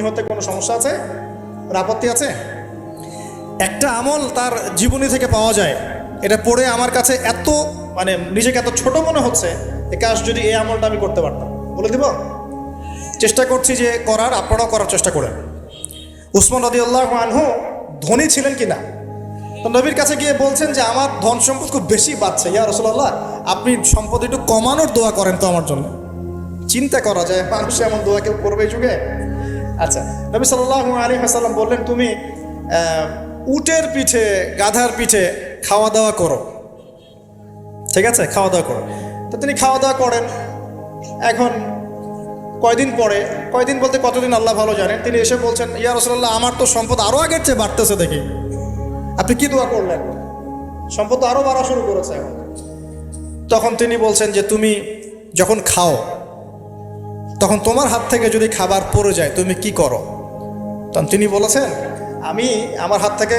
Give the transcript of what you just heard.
হতে কোনো সমস্যা আছে, আপত্তি আছে? একটা আমল তার জীবনী থেকে পাওয়া যায়, এটা পড়ে আমার কাছে এত নিজেকে এত ছোট মনে হচ্ছে, কাশ যদি এই আমলটা আমি করতে পারতাম। বলে দিব, চেষ্টা করছি যে করার, আপনারাও করার চেষ্টা করেন। উসমান রাদিয়াল্লাহু আনহু ধনী ছিলেন কিনা, তো নবীর কাছে গিয়ে বলছেন যে আমার ধন সম্পদ খুব বেশি বাড়ছে, ইয়া রাসূলুল্লাহ আপনি সম্পদ একটু কমানোর দোয়া করেন তো আমার জন্য। চিন্তা করা যায় মানুষ এমন দোয়া কেউ করবে এই যুগে? আচ্ছা, নবী সাল্লাল্লাহু আলাইহি ওয়াসাল্লাম বললেন তুমি উটের পিঠে, গাধার পিঠে খাওয়া দাওয়া করো, ঠিক আছে, খাওয়া দাওয়া করো। তো তিনি খাওয়া দাওয়া করেন। এখন কয়দিন পরে, কয়দিন বলতে কতদিন আল্লাহ ভালো জানেন, তিনি এসে বলছেন ইয়া রাসূলুল্লাহ আমার তো সম্পদ আরও আগের চেয়ে বাড়তেছে, দেখি আপনি কি দোয়া করলেন, সম্পদ তো আরও বাড়া শুরু করেছে এখন। তখন তিনি বলছেন যে তুমি যখন খাও তখন তোমার হাত থেকে যদি খাবার পড়ে যায় তুমি কি করো? তখন তিনি বলেছেন আমি আমার হাত থেকে